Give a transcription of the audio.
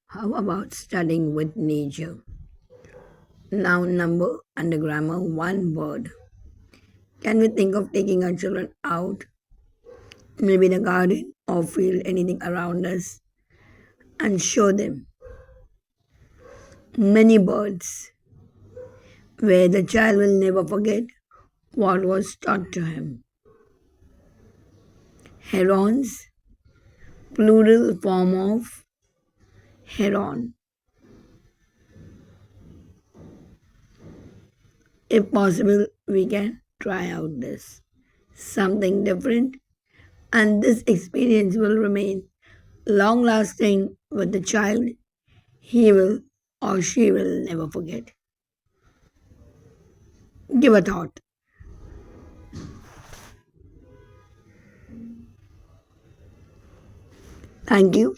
How about studying with nature? Noun number under grammar, one word. Can we think of taking our children out, maybe the garden or field, anything around us, and show them many birds where the child will never forget what was taught to him? Herons, plural form of heron. If possible, we can try out this. Something different, and this experience will remain long lasting with the child. He will or she will never forget. Give a thought. Thank you.